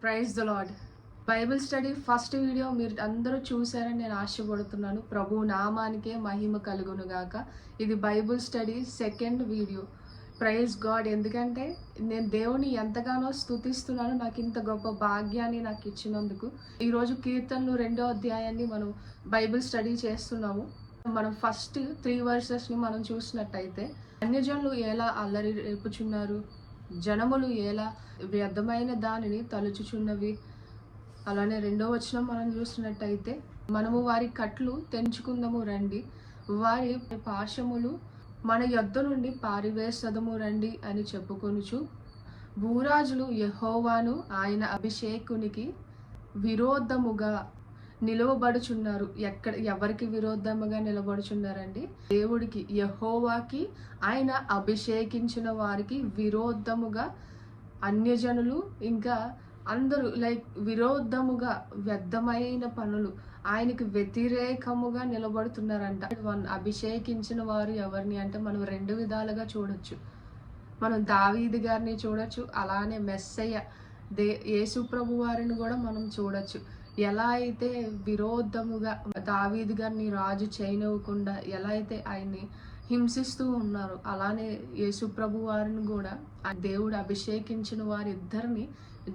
Praise the Lord. Bible study first video మీరు అందరూ చూసారని నేను ఆశపడుతున్నాను. ప్రభు నామానికే మహిమ కలుగును గాక. ఇది Bible study second video. Praise God. ఎందుకంటే నేను దేవుని ఎంతగానో స్తుతిస్తున్నాను, నాకు ఇంత గొప్ప భాగ్యాన్ని నాకు ఇచ్చినందుకు. ఈరోజు కీర్తనలు 2వ అధ్యాయాన్ని మనం బైబిల్ స్టడీ చేస్తున్నాము. మనం ఫస్ట్ 3 వర్సెస్ని మనం చూసినట్టయితే, అన్యజనులు ఎలా అల్లరి రేపుచున్నారు, జనములు ఎలా వ్యర్థమైన దానిని తలుచుచున్నవి. అలానే 2వ వచనం మనం చూసినట్టయితే, మనము వారి కట్లు తెంచుకుందము రండి, వారి పాశములు మన యొద్ద నుండి పారివేసదము రండి అని చెప్పుకొనుచు, భూరాజులు యెహోవాను ఆయన అభిషేకునికి విరోధముగా నిలువబడుచున్నారు. ఎవరికి విరోధముగా నిలబడుచున్నారండి? దేవుడికి, యెహోవాకి, ఆయన అభిషేకించిన వారికి విరోధముగా అన్యజనులు ఇంకా అందరూ విరోధముగా వ్యర్థమైన పనులు, ఆయనకి వ్యతిరేకముగా నిలబడుతున్నారంట. అభిషేకించిన వారు ఎవరిని అంటే మనం 2 విధాలుగా చూడొచ్చు. మనం దావీదు గారిని చూడొచ్చు, అలానే మెస్సయ్య యేసు ప్రభు వారిని కూడా మనం చూడొచ్చు. ఎలా అయితే విరోధముగా దావీదు గారిని రాజు చేయనివ్వకుండా ఎలా అయితే ఆయన్ని హింసిస్తూ ఉన్నారు, అలానే యేసు ప్రభు వారిని కూడా ఆ దేవుడు అభిషేకించిన వారిద్దరిని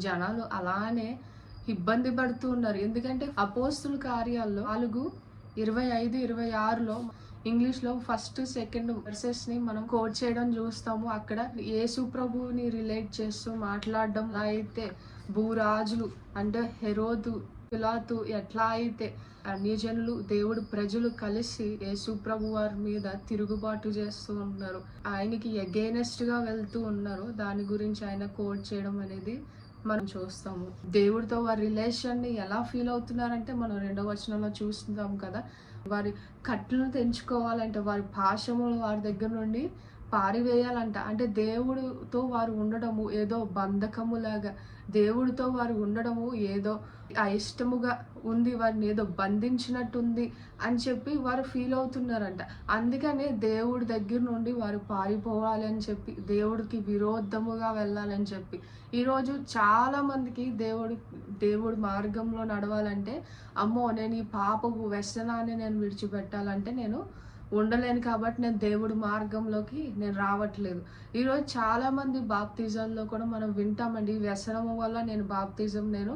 జనాలు అలానే ఇబ్బంది పడుతూ ఉన్నారు. ఎందుకంటే అపోస్తుల కార్యాల్లో 4:25-26లో ఇంగ్లీష్లో ఫస్ట్ సెకండ్ వర్సెస్ని మనం కోట్ చేయడం చూస్తాము. అక్కడ యేసు ప్రభువుని రిలేట్ చేస్తూ మాట్లాడడం, అయితే భూరాజులు అంటే హెరోదు, పిలాతు ఎట్లా అయితే అన్యజనులు దేవుడు ప్రజలు కలిసి యేసు ప్రభు వారి మీద తిరుగుబాటు చేస్తూ ఉన్నారు, ఆయనకి అగైనెస్ట్ గా వెళ్తూ ఉన్నారు, దాని గురించి ఆయన కోట్ చేయడం అనేది మనం చూస్తాము. దేవుడితో వారి రిలేషన్ ని ఎలా ఫీల్ అవుతున్నారంటే మనం 2వ వచనంలో చూస్తున్నాం కదా. వారి కట్లను తెంచుకోవాలంటే, వారి పాశములు వారి దగ్గర నుండి పారివేయాలంట. అంటే దేవుడితో వారు ఉండడము ఏదో బంధకములాగా, దేవుడితో వారు ఉండడము ఏదో అయిష్టముగా ఉంది, వారిని ఏదో బంధించినట్టుంది అని చెప్పి వారు ఫీల్ అవుతున్నారంట. అందుకనే దేవుడి దగ్గర నుండి వారు పారిపోవాలి అని చెప్పి, దేవుడికి విరోధముగా వెళ్ళాలని చెప్పి, ఈరోజు చాలా మందికి దేవుడి మార్గంలో నడవాలంటే, అమ్మో నేను ఈ పాపపు వ్యసనాన్ని నేను విడిచిపెట్టాలంటే నేను ఉండలేను, కాబట్టి నేను దేవుడి మార్గంలోకి నేను రావట్లేదు. ఈరోజు చాలా మంది బాప్తిజంలో కూడా మనం వింటామండి, వ్యసనము వల్ల నేను బాప్తిజం నేను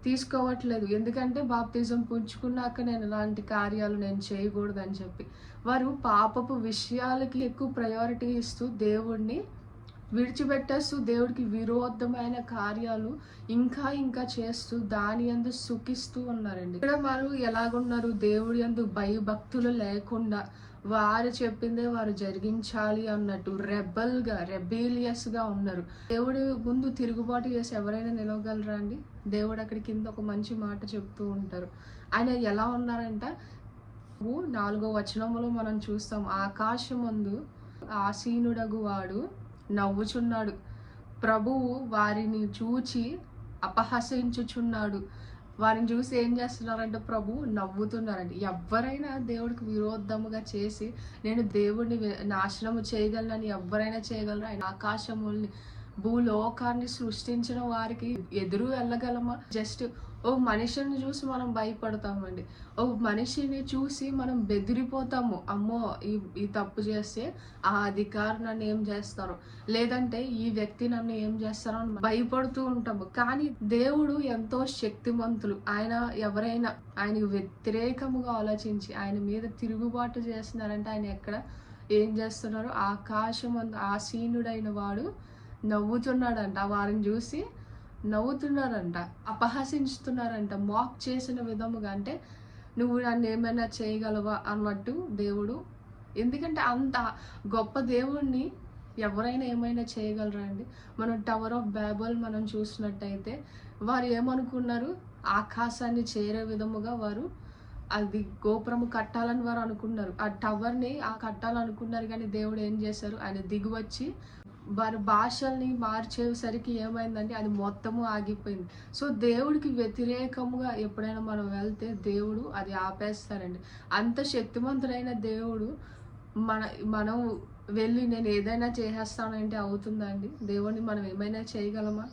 తీసుకోవట్లేదు, ఎందుకంటే బాప్తిజం పుచ్చుకున్నాక నేను ఇలాంటి కార్యాలు నేను చేయకూడదు అని చెప్పి వారు పాపపు విషయాలకి ఎక్కువ ప్రయారిటీ ఇస్తూ దేవుడిని విడిచిపెట్టేస్తూ దేవుడికి విరోధమైన కార్యాలు ఇంకా చేస్తూ దాని యందు సుఖిస్తూ ఉన్నారండి. ఇక్కడ వారు ఎలాగున్నారు? దేవుడి యందు భయభక్తులు లేకుండా వారు చెప్పిందే వారు జరిగించాలి అన్నట్టు రెబేలియస్ గా ఉన్నారు. దేవుడి ముందు తిరుగుబాటు చేసి ఎవరైనా నిలవగలరా అండి? దేవుడు అక్కడి కింద ఒక మంచి మాట చెప్తూ ఉంటారు. ఆయన ఎలా ఉన్నారంట, 4వ వచనంలో మనం చూస్తాం, ఆకాశమందు ఆసీనుడగు వాడు నవ్వుచున్నాడు, ప్రభువు వారిని చూచి అపహసించుచున్నాడు. వారిని చూసి ఏం చేస్తున్నారంటే ప్రభు నవ్వుతున్నారండి. ఎవరైనా దేవుడికి విరోధముగా చేసి నేను దేవుడిని నాశనము చేయగలనని ఎవరైనా చేయగలరు? ఆయన ఆకాశముల్ని భూలోకాన్ని సృష్టించిన వారికి ఎదురు వెళ్ళగలమా? జస్ట్ ఓ మనిషిని చూసి మనం భయపడతామండి, ఓ మనిషిని చూసి మనం బెదిరిపోతాము, అమ్మో ఈ తప్పు చేస్తే ఆ అధికారి నన్ను ఏం చేస్తారు, లేదంటే ఈ వ్యక్తి నన్ను ఏం చేస్తారో అని భయపడుతూ ఉంటాము. కానీ దేవుడు ఎంతో శక్తిమంతులు. ఆయన ఎవరైనా ఆయనకు వ్యతిరేకముగా ఆలోచించి ఆయన మీద తిరుగుబాటు చేస్తున్నారంటే ఆయన ఎక్కడ ఏం చేస్తున్నారు? ఆకాశమందు ఆసీనుడైన వాడు నవ్వుతున్నాడంట, వారిని చూసి నవ్వుతున్నారంట, అపహసించుతున్నారంట, మాక్ చేసిన విధముగా. అంటే నువ్వు నన్ను ఏమైనా చేయగలవా అన్నట్టు దేవుడు. ఎందుకంటే అంత గొప్ప దేవుణ్ణి ఎవరైనా ఏమైనా చేయగలరా అండి? మనం టవర్ ఆఫ్ బాబెల్ మనం చూసినట్టయితే వారు ఏమనుకున్నారు? ఆకాశాన్ని చేరే విధముగా వారు అది గోపురము కట్టాలని వారు అనుకున్నారు, ఆ టవర్ని కట్టాలనుకున్నారు. కానీ దేవుడు ఏం చేశారు? ఆయన దిగువచ్చి వారి భాషల్ని మార్చేసరికి ఏమైందంటే అది మొత్తము ఆగిపోయింది. సో దేవుడికి వ్యతిరేకముగా ఎప్పుడైనా మనం వెళ్తే దేవుడు అది ఆపేస్తారండి. అంత శక్తివంతుడైన దేవుడు మనం వెళ్ళి నేను ఏదైనా చేసేస్తానంటే అవుతుందా అండి? దేవుడిని మనం ఏమైనా చేయగలమా?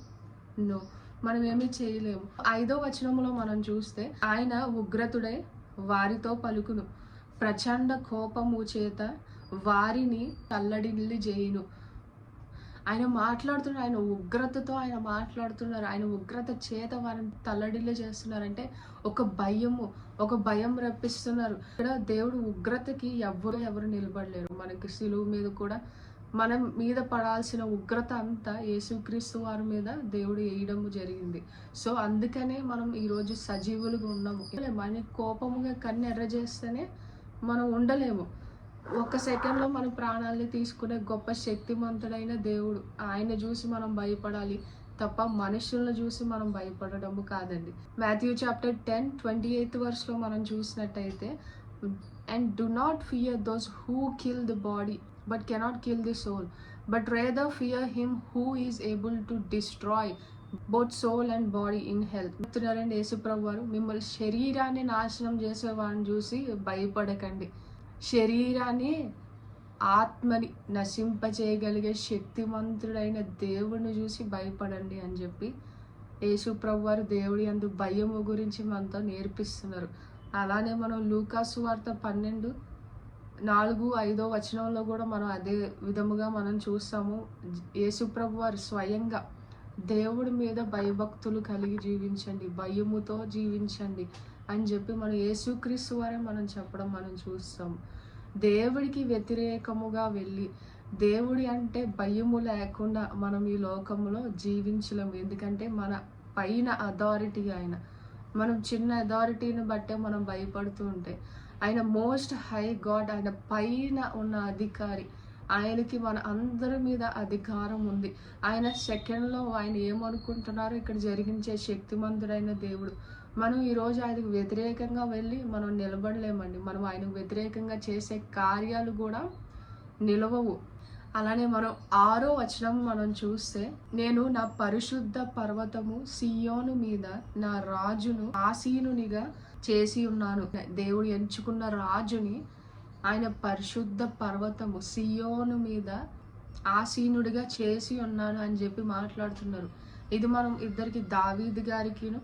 నో. మనం ఏమీ చేయలేము. 5వ వచనంలో మనం చూస్తే ఆయన ఉగ్రతుడై వారితో పలుకును, ప్రచండ కోపము చేత వారిని తల్లడిల్లి చేయును. ఆయన మాట్లాడుతున్నారు, ఆయన ఉగ్రతతో ఆయన మాట్లాడుతున్నారు, ఆయన ఉగ్రత చేత వారిని తల్లడిల్లి చేస్తున్నారంటే ఒక భయం రప్పిస్తున్నారు. ఇక్కడ దేవుడు ఉగ్రతకి ఎవరు నిలబడలేరు. మనకి సిలువ మీద కూడా మనం మీద పడాల్సిన ఉగ్రత అంతా యేసుక్రీస్తు వారి మీద దేవుడు వేయడం జరిగింది. సో అందుకనే మనం ఈరోజు సజీవులుగా ఉన్నాము. మన కోపముగా కన్ను ఎర్ర చేస్తేనే మనం ఉండలేము. ఒక సెకండ్లో మన ప్రాణాలని తీసుకునే గొప్ప శక్తిమంతుడైన దేవుడు, ఆయన చూసి మనం భయపడాలి తప్ప మనుషులను చూసి మనం భయపడడము కాదండి. మాథ్యూ చాప్టర్ 10:28 వర్స్లో మనం చూసినట్టయితే, and do not fear those who kill the body but cannot kill the soul, but rather fear him who is able to destroy both soul and body in hell. చెప్తున్నారండి యేసుప్రభు వారు, మిమ్మల్ని శరీరాన్ని నాశనం చేసేవాడిని చూసి భయపడకండి, శరీరాన్ని ఆత్మని నశింపచేయగలిగే శక్తిమంతుడైన దేవుడిని చూసి భయపడండి అని చెప్పి యేసుప్రభు వారు దేవుడి యందు భయము గురించి మనతో నేర్పిస్తున్నారు. అలానే మనం లూకాసు వార్త 12:4-5 వచనంలో కూడా మనం అదే విధముగా మనం చూస్తాము. యేసుప్రభు వారు స్వయంగా దేవుడి మీద భయభక్తులు కలిగి జీవించండి, భయముతో జీవించండి అని చెప్పి మనం యేసుక్రీస్తు వారే మనం చెప్పడం మనం చూస్తాము. దేవుడికి వ్యతిరేకముగా వెళ్ళి దేవుడి అంటే భయము లేకుండా మనం ఈ లోకంలో జీవించలేము. ఎందుకంటే మన పైన అథారిటీ ఆయన. మనం చిన్న అథారిటీని బట్టే మనం భయపడుతూ ఉంటే, ఆయన మోస్ట్ హై గాడ్, ఆయన పైన ఉన్న అధికారి, ఆయనకి మన అందరి మీద అధికారం ఉంది. ఆయన సెకండ్లో ఆయన ఏమనుకుంటున్నారో ఇక్కడ జరిగించే శక్తిమంతుడైన దేవుడు. మనం ఈరోజు ఆయనకు వ్యతిరేకంగా వెళ్ళి మనం నిలబడలేమండి. మనం ఆయనకు వ్యతిరేకంగా చేసే కార్యాలు కూడా నిలవవు. అలానే మనం 6వ వచనం మనం చూస్తే, నేను నా పరిశుద్ధ పర్వతము సియోను మీద నా రాజును ఆసీనునిగా చేసి ఉన్నాను. దేవుడు ఎంచుకున్న రాజుని ఆయన పరిశుద్ధ పర్వతము సియోను మీద ఆసీనుడిగా చేసి ఉన్నాను అని చెప్పి మాట్లాడుతున్నారు. ఇది మనం ఇద్దరికి, దావీదు గారికిను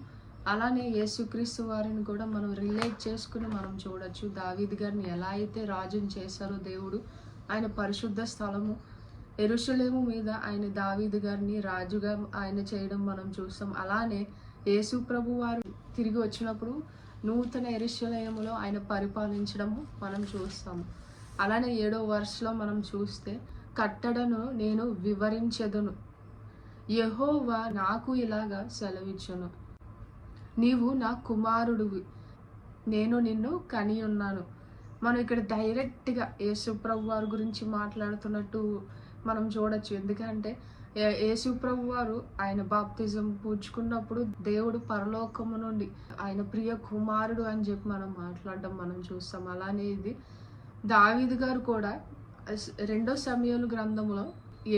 అలానే యేసుక్రీస్తు వారిని కూడా మనం రిలేట్ చేసుకుని మనం చూడొచ్చు. దావీదు గారిని ఎలా అయితే రాజుని చేశారో దేవుడు, ఆయన పరిశుద్ధ స్థలము యెరూషలేము మీద ఆయన దావీదు గారిని రాజుగా ఆయన చేయడం మనం చూస్తాం. అలానే యేసు ప్రభు వారు తిరిగి వచ్చినప్పుడు నూతన యెరూషలేములో ఆయన పరిపాలించడము మనం చూస్తాము. అలానే 7వ వర్స్లో మనం చూస్తే, కట్టడను నేను వివరించెదను, యెహోవా నాకు ఇలాగా సెలవిచ్చును, నీవు నా కుమారుడివి, నేను నిన్ను కని ఉన్నాను. మనం ఇక్కడ డైరెక్ట్గా యేసుప్రభు వారి గురించి మాట్లాడుతున్నట్టు మనం చూడొచ్చు. ఎందుకంటే యేసుప్రభు వారు ఆయన బాప్తిజం పూడ్చుకున్నప్పుడు దేవుడు పరలోకము నుండి ఆయన ప్రియ కుమారుడు అని చెప్పి మనం మాట్లాడడం మనం చూస్తాం. అలానే ఇది దావీదు గారు కూడా 2 సమూయేలు గ్రంథంలో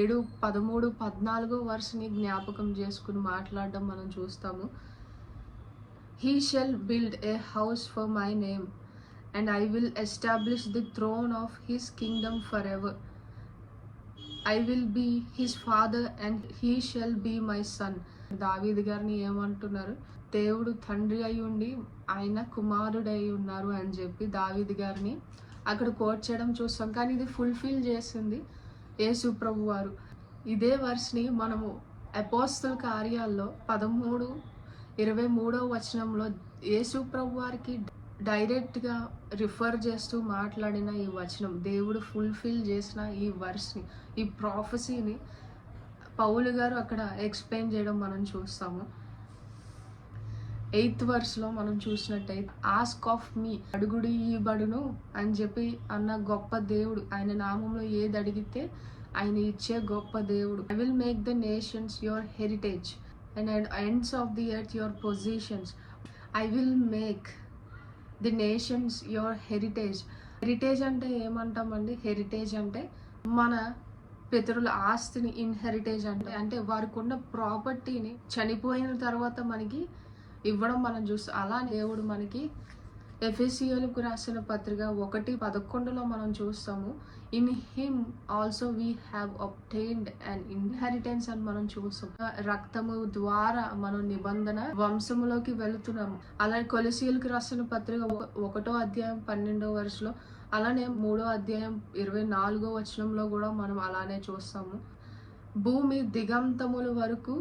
7:13-14 వర్స్ని జ్ఞాపకం చేసుకుని మాట్లాడడం మనం చూస్తాము. He shall build a house for my name, and I will establish the throne of his kingdom forever. I will be his father and he shall be my son. దావీదు గారిని ఏమంటున్నారు, దేవుడు తండ్రి అయి ఉండి ఆయన కుమారుడై ఉన్నారు అని చెప్పి దావీదు గారిని అక్కడ కోట్ చేయడం చూస్తాం. కానీ ఇది ఫుల్ఫిల్ చేసింది యేసు ప్రభు వారు. ఇదే వర్స్ని మనము అపోస్తల కార్యాల్లో 13:23 వచనంలో యేసు ప్రభు వారికి డైరెక్ట్గా రిఫర్ చేస్తూ మాట్లాడిన ఈ వచనం, దేవుడు ఫుల్ఫిల్ చేసిన ఈ వర్స్ని, ఈ ప్రాఫెసీని పౌలు గారు అక్కడ ఎక్స్ప్లెయిన్ చేయడం మనం చూస్తాము. 8th వర్స్లో మనం చూసినట్టయితే, ఆస్క్ ఆఫ్ మీ, అడుగుడు ఇయ్యబడును అని చెప్పి అన్న గొప్ప దేవుడు, ఆయన నామంలో ఏది అడిగితే ఆయన ఇచ్చే గొప్ప దేవుడు. I will make the nations your heritage and at ends of the earth your possessions. I will make the nations your heritage. Heritage అంటే ఏమంటామండి? హెరిటేజ్ అంటే మన పితరుల ఆస్తిని ఇన్హెరిటేజ్ అంటే వారికి ఉన్న ప్రాపర్టీని చనిపోయిన తర్వాత మనకి ఇవ్వడం మనం చూస్తాం. అలా దేవుడు మనకి ఎఫెసీయులకు రాసిన పత్రిక 1:11 మనం చూస్తాము. In him also we have obtained and inheritance అని మనం చూస్తాం. రక్తము ద్వారా మనం నిబంధన వంశములోకి వెళుతున్నాము. అలాగే కొలసీయులకు రాసిన పత్రిక 1:12 అలానే 3:24 కూడా మనం అలానే చూస్తాము. భూమి దిగంతముల వరకు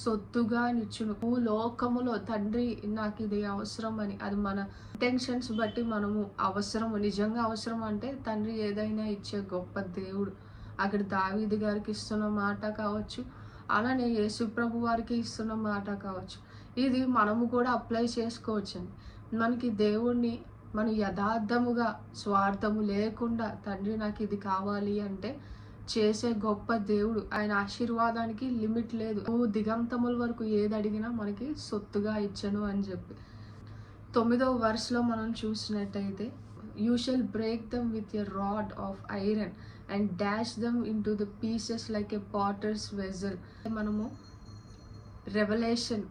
సొత్తుగా నిచ్చును. లోకములో తండ్రి నాకు ఇది అవసరం అని, అది మన ఇంటెన్షన్స్ బట్టి మనము అవసరం, నిజంగా అవసరం అంటే తండ్రి ఏదైనా ఇచ్చే గొప్ప దేవుడు. అక్కడ దావీదు గారికి ఇస్తున్న మాట కావచ్చు, అలానే యేసుప్రభు వారికి ఇస్తున్న మాట కావచ్చు. ఇది మనము కూడా అప్లై చేసుకోవచ్చండి. మనకి దేవుణ్ణి మనం యథార్థముగా స్వార్థము లేకుండా తండ్రి నాకు ఇది కావాలి అంటే చేసే గొప్ప దేవుడు. ఆయన ఆశీర్వాదానికి లిమిట్ లేదు. దిగంతముల వరకు ఏది అడిగినా మనకి సొత్తుగా ఇచ్చను అని చెప్పి 9వ వెర్స్లో మనం చూసినట్టయితే you shall break them with a rod of iron and dash them in to the pieces like a potters vessel. మనము రెవల్యూషన్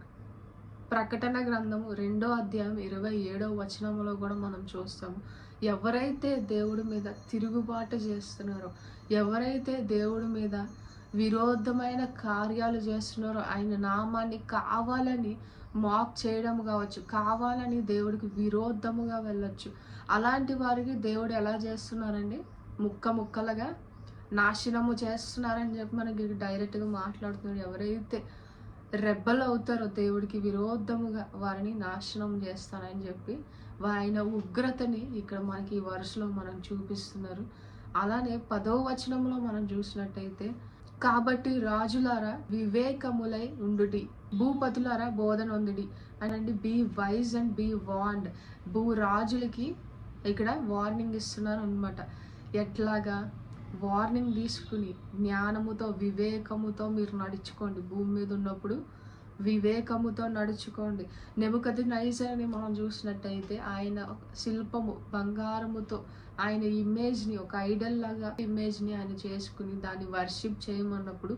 ప్రకటన గ్రంథము 2:27 కూడా మనం చూస్తాము. ఎవరైతే దేవుడి మీద తిరుగుబాటు చేస్తున్నారో, ఎవరైతే దేవుడి మీద విరోధమైన కార్యాలు చేస్తున్నారో, ఆయన నామాన్ని కావాలని మాక్ చేయడం కావచ్చు, కావాలని దేవుడికి విరోధముగా వెళ్ళొచ్చు, అలాంటి వారికి దేవుడు ఎలా చేస్తున్నారండి? ముక్కలుగా నాశనము చేస్తున్నారని చెప్పి మనకి డైరెక్ట్గా మాట్లాడుతున్నాడు. ఎవరైతే రెబ్బలు అవుతారో దేవుడికి విరోధముగా వారిని నాశనం చేస్తానని చెప్పి ఆయన ఉగ్రతని ఇక్కడ మనకి ఈ వరుసలో మనం చూపిస్తున్నారు. అలానే 10వ వచనంలో మనం చూసినట్టయితే కాబట్టి రాజులారా వివేకములై ఉండుడి, భూపతులారా బోధన ఉండుడి అనండి. Be wise and be warned. రాజులకి ఇక్కడ వార్నింగ్ ఇస్తున్నారు అనమాట. ఎట్లాగా వార్నింగ్ తీసుకుని జ్ఞానముతో వివేకముతో మీరు నడుచుకోండి. భూమి మీద ఉన్నప్పుడు వివేకముతో నడుచుకోండి. నెబుకద్నెజరుని మనం చూసినట్టయితే ఆయన శిల్పము బంగారముతో ఆయన ఇమేజ్ని, ఒక ఐడల్ లాగా ఇమేజ్ని ఆయన చేసుకుని దాన్ని వర్షిప్ చేయమన్నప్పుడు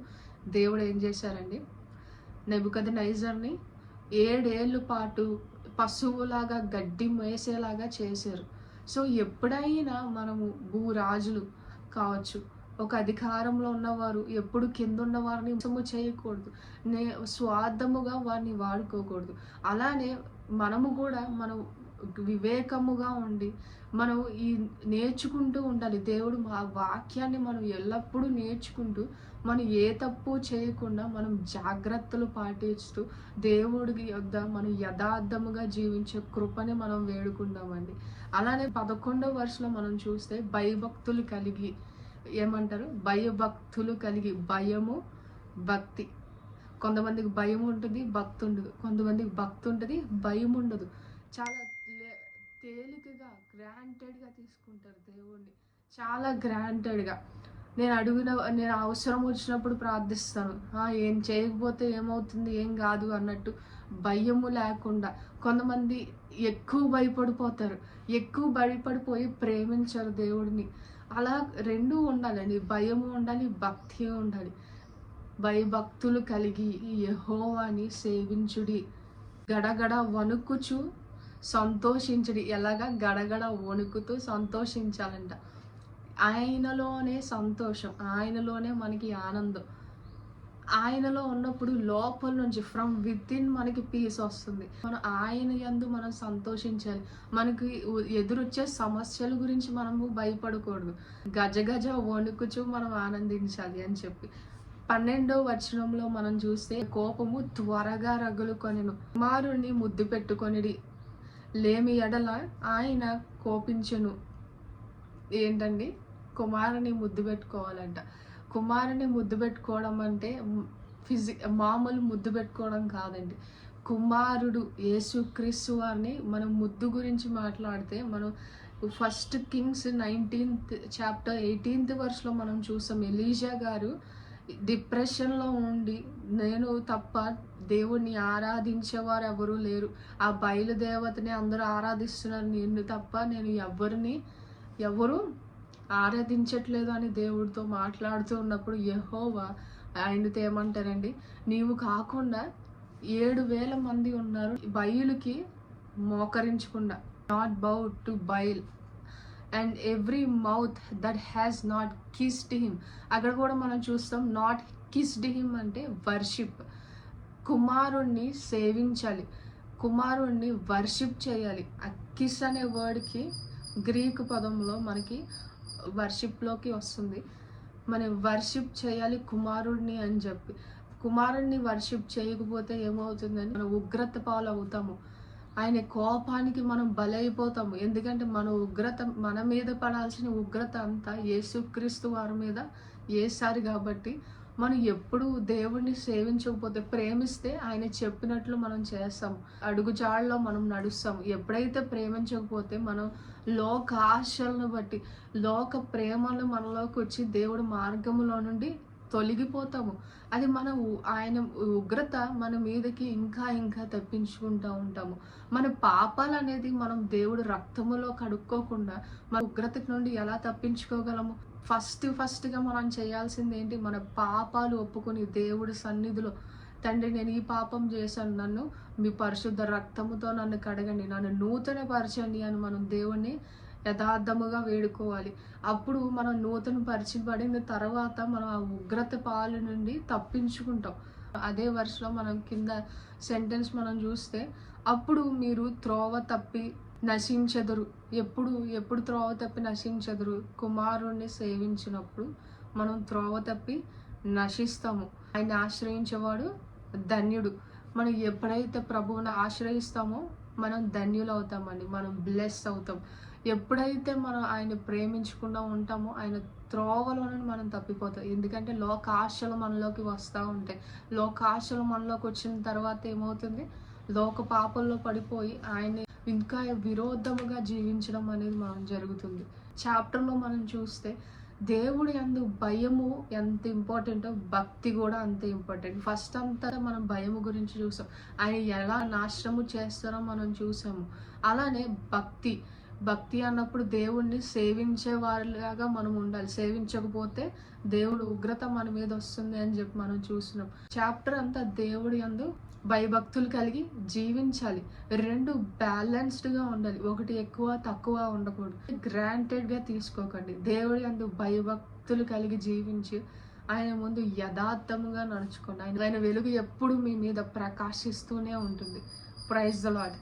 దేవుడు ఏం చేశారండి? నెబుకద్నెజరుని 7 ఏళ్ళ పాటు పశువులాగా గడ్డి మేసేలాగా చేశారు. సో ఎప్పుడైనా మనము భూరాజులు కావచ్చు, ఒక అధికారంలో ఉన్నవారు ఎప్పుడు కింద ఉన్న వారిని మోసము చేయకూడదు, స్వార్థముగా వారిని వాడుకోకూడదు. అలానే మనము కూడా మనం వివేకముగా ఉండి మనం ఈ నేర్చుకుంటూ ఉండాలి. దేవుడు మా వాక్యాన్ని మనం ఎల్లప్పుడూ నేర్చుకుంటూ మనం ఏ తప్పు చేయకుండా మనం జాగ్రత్తలు పాటిస్తూ దేవుడికి యొద్ద మనం యథార్థముగా జీవించే కృపని మనం వేడుకుందామండి. అలానే 11వ వెర్స్లో మనం చూస్తే భయభక్తులు కలిగి ఏమంటారు? భయభక్తులు కలిగి. భయము భక్తి. కొంతమందికి భయం ఉంటుంది, భక్తి ఉండదు. కొంతమందికి భక్తి ఉంటుంది, భయం ఉండదు. చాలా తేలికగా గ్రాంటెడ్గా తీసుకుంటారు దేవుణ్ణి, చాలా గ్రాంటెడ్గా. నేను అవసరం వచ్చినప్పుడు ప్రార్థిస్తాను, ఏం చేయకపోతే ఏమవుతుంది, ఏం కాదు అన్నట్టు భయము లేకుండా. కొంతమంది ఎక్కువ భయపడిపోతారు, ఎక్కువ భయపడిపోయి ప్రేమించరు దేవుడిని. అలా రెండూ ఉండాలండి, భయము ఉండాలి, భక్తి ఉండాలి. భయభక్తులు కలిగి యెహోవాని సేవించుడి, గడగడ వణుకుచు సంతోషించుడి. ఎలాగా? గడగడ వణుకుతూ సంతోషించాలంట. ఆయనలోనే సంతోషం, ఆయనలోనే మనకి ఆనందం. ఆయనలో ఉన్నప్పుడు లోపల నుంచి ఫ్రమ్ విత్ ఇన్ మనకి పీస్ వస్తుంది. మనం ఆయన యందు మనం సంతోషించాలి. మనకి ఎదురొచ్చే సమస్యల గురించి మనము భయపడకూడదు, గజ వణుకుచు మనం ఆనందించాలి అని చెప్పి 12వ వచనంలో మనం చూస్తే కోపము త్వరగా రగులుకొనెను, కుమారుణ్ణి ముద్దు పెట్టుకొనిడి, లేమి ఎడల ఆయన కోపించెను. ఏంటండి? కుమారుని ముద్దు పెట్టుకోవాలంట. కుమారుని ముద్దు పెట్టుకోవడం అంటే మామూలు ముద్దు పెట్టుకోవడం కాదండి. కుమారుడు యేసుక్రీస్తు వారిని మనం ముద్దు గురించి మాట్లాడితే మనం 1 Kings 19th chapter 18th verse మనం చూసాం. ఎలీషా గారు డిప్రెషన్లో ఉండి నేను తప్ప దేవుణ్ణి ఆరాధించేవారు ఎవరూ లేరు, ఆ బయలుదేవతని అందరూ ఆరాధిస్తున్నారు, నిన్ను తప్ప నేను ఎవరు ఆరాధించట్లేదు అని దేవుడితో మాట్లాడుతూ ఉన్నప్పుడు యెహోవా ఆయనతో ఏమంటారండి? నీవు కాకుండా 7,000 మంది ఉన్నారు బయలుకి మోకరించకుండా, not bow to Baal and every mouth that has not kissed him. అక్కడ కూడా మనం చూస్తాం నాట్ కిస్డ్ హిమ్ అంటే వర్షిప్. కుమారుణ్ణి సేవించాలి, కుమారుణ్ణి వర్షిప్ చేయాలి. ఆ కిస్ అనే వర్డ్కి గ్రీకు పదంలో మనకి వర్షిప్లోకి వస్తుంది. మనం వర్షిప్ చేయాలి కుమారుడిని అని చెప్పి. కుమారుడిని వర్షిప్ చేయకపోతే ఏమవుతుందని మనం ఉగ్రత పాలు అవుతాము, ఆయన కోపానికి మనం బలైపోతాము. ఎందుకంటే మన ఉగ్రత, మన మీద పడాల్సిన ఉగ్రత అంతా యేసుక్రీస్తు వారి మీద వేసారు. కాబట్టి మనం ఎప్పుడు దేవుణ్ణి సేవించకపోతే, ప్రేమిస్తే ఆయన చెప్పినట్లు మనం చేస్తాం, అడుగుజాడలో మనం నడుస్తాం. ఎప్పుడైతే ప్రేమించకపోతే మనం లోక ఆశలను బట్టి, లోక ప్రేమలు మనలోకి వచ్చి దేవుడి మార్గములో నుండి తొలగిపోతాము. అది మనం ఆయన ఉగ్రత మన మీదకి ఇంకా ఇంకా తెప్పించుకుంటూ ఉంటాము. మన పాపాలు అనేది మనం దేవుడు రక్తములో కడుక్కోకుండా మన ఉగ్రత నుండి ఎలా తప్పించుకోగలము? ఫస్ట్గా మనం చేయాల్సింది ఏంటి? మన పాపాలు ఒప్పుకొని దేవుడి సన్నిధిలో, తండ్రి నేను ఈ పాపం చేశాను, నన్ను మీ పరిశుద్ధ రక్తముతో నన్ను కడగండి, నన్ను నూతన పరచండి అని మనం దేవుణ్ణి యథార్థముగా వేడుకోవాలి. అప్పుడు మనం నూతన పరిచబడిన తర్వాత మనం ఆ ఉగ్రత పాలు నుండి తప్పించుకుంటాం. అదే వర్షంలో మనం కింద సెంటెన్స్ మనం చూస్తే, అప్పుడు మీరు త్రోవ తప్పి నశించెదరు. ఎప్పుడు త్రోవ తప్పి నశించెదరు? కుమారుణ్ణి సేవించినప్పుడు మనం త్రోవ తప్పి నశిస్తాము. ఆయన ఆశ్రయించేవాడు ధన్యుడు. మనం ఎప్పుడైతే ప్రభువుని ఆశ్రయిస్తామో మనం ధన్యులు అవుతామండి, మనం బ్లెస్ అవుతాం. ఎప్పుడైతే మనం ఆయన ప్రేమించకుండా ఉంటామో ఆయన త్రోవలోనే మనం తప్పిపోతాం. ఎందుకంటే లోకాశలు మనలోకి వస్తూ ఉంటాయి. లోకాశలు మనలోకి వచ్చిన తర్వాత ఏమవుతుంది? లోక పాపంలో పడిపోయి ఆయన ఇంకా విరోధముగా జీవించడం అనేది మనం జరుగుతుంది. చాప్టర్లో మనం చూస్తే దేవుడి యందు భయము ఎంత ఇంపార్టెంటో భక్తి కూడా అంతే ఇంపార్టెంట్. ఫస్ట్ అంతా మనం భయము గురించి చూసాం, ఆయన ఎలా నాశనము చేస్తారో మనం చూసాము. అలానే భక్తి అన్నప్పుడు దేవుణ్ణి సేవించే వారిలాగా మనం ఉండాలి. సేవించకపోతే దేవుడు ఉగ్రత మన మీద వస్తుంది అని చెప్పి మనం చూస్తున్నాం. చాప్టర్ అంతా దేవుడి యందు భయభక్తులు కలిగి జీవించాలి. రెండు బ్యాలెన్స్డ్గా ఉండాలి, ఒకటి ఎక్కువ తక్కువ ఉండకూడదు. గ్రాంటెడ్గా తీసుకోకండి. దేవుడి యందు భయభక్తులు కలిగి జీవించి ఆయన ముందు యథార్థముగా నడుచుకోండి. ఆయన వెలుగు ఎప్పుడు మీ మీద ప్రకాశిస్తూనే ఉంటుంది. Praise the lord.